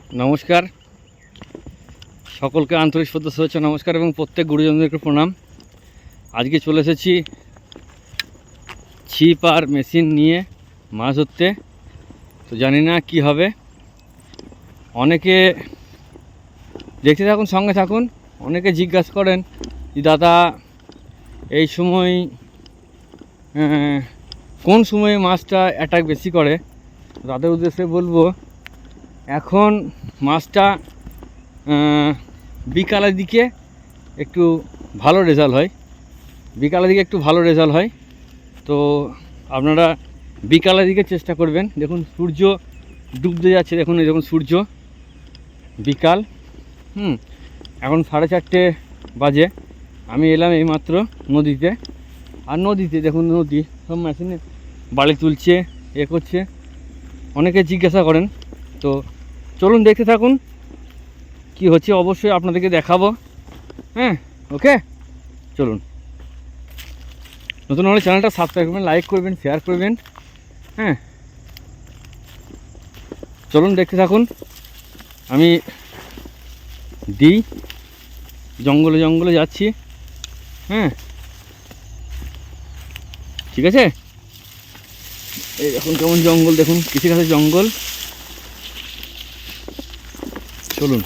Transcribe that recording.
নমস্কার, সকলকে আন্তরিক শ্রদ্ধা শুভেচ্ছা নমস্কার এবং প্রত্যেক গুরুজনদেরকে প্রণাম। আজকে চলে এসেছি ছিপ আর মেশিন নিয়ে মাছ ধরতে। তো জানি না কি হবে, অনেকে দেখতে থাকুন, সঙ্গে থাকুন। অনেকে জিজ্ঞাসা করেন যে দাদা এই সময় কোন সময়ে মাছটা অ্যাটাক বেশি করে। তাদের উদ্দেশ্যে বলবো, এখন মাছটা বিকালের দিকে একটু ভালো রেজাল্ট হয়। তো আপনারা বিকালের দিকে চেষ্টা করবেন। দেখুন সূর্য ডুবতে যাচ্ছে, দেখুন এই দেখুন সূর্য, বিকাল এখন 4:30 বাজে। আমি এলাম এইমাত্র নদীতে, আর নদীতে দেখুন নদী সব মেশিনে বালি তুলছে, করছে। অনেকে জিজ্ঞাসা করেন, তো চলুন দেখতে থাকুন কি হচ্ছে, অবশ্যই আপনাদেরকে দেখাবো। ওকে, চলুন। নতুন হলে চ্যানেলটা সাবস্ক্রাইব করবেন, লাইক করবেন, শেয়ার করবেন। চলুন দেখতে থাকুন। আমি জঙ্গলে যাচ্ছি। ঠিক আছে, এই দেখুন কেমন জঙ্গল, দেখুন কৃষিকাজের জঙ্গল। চলুন।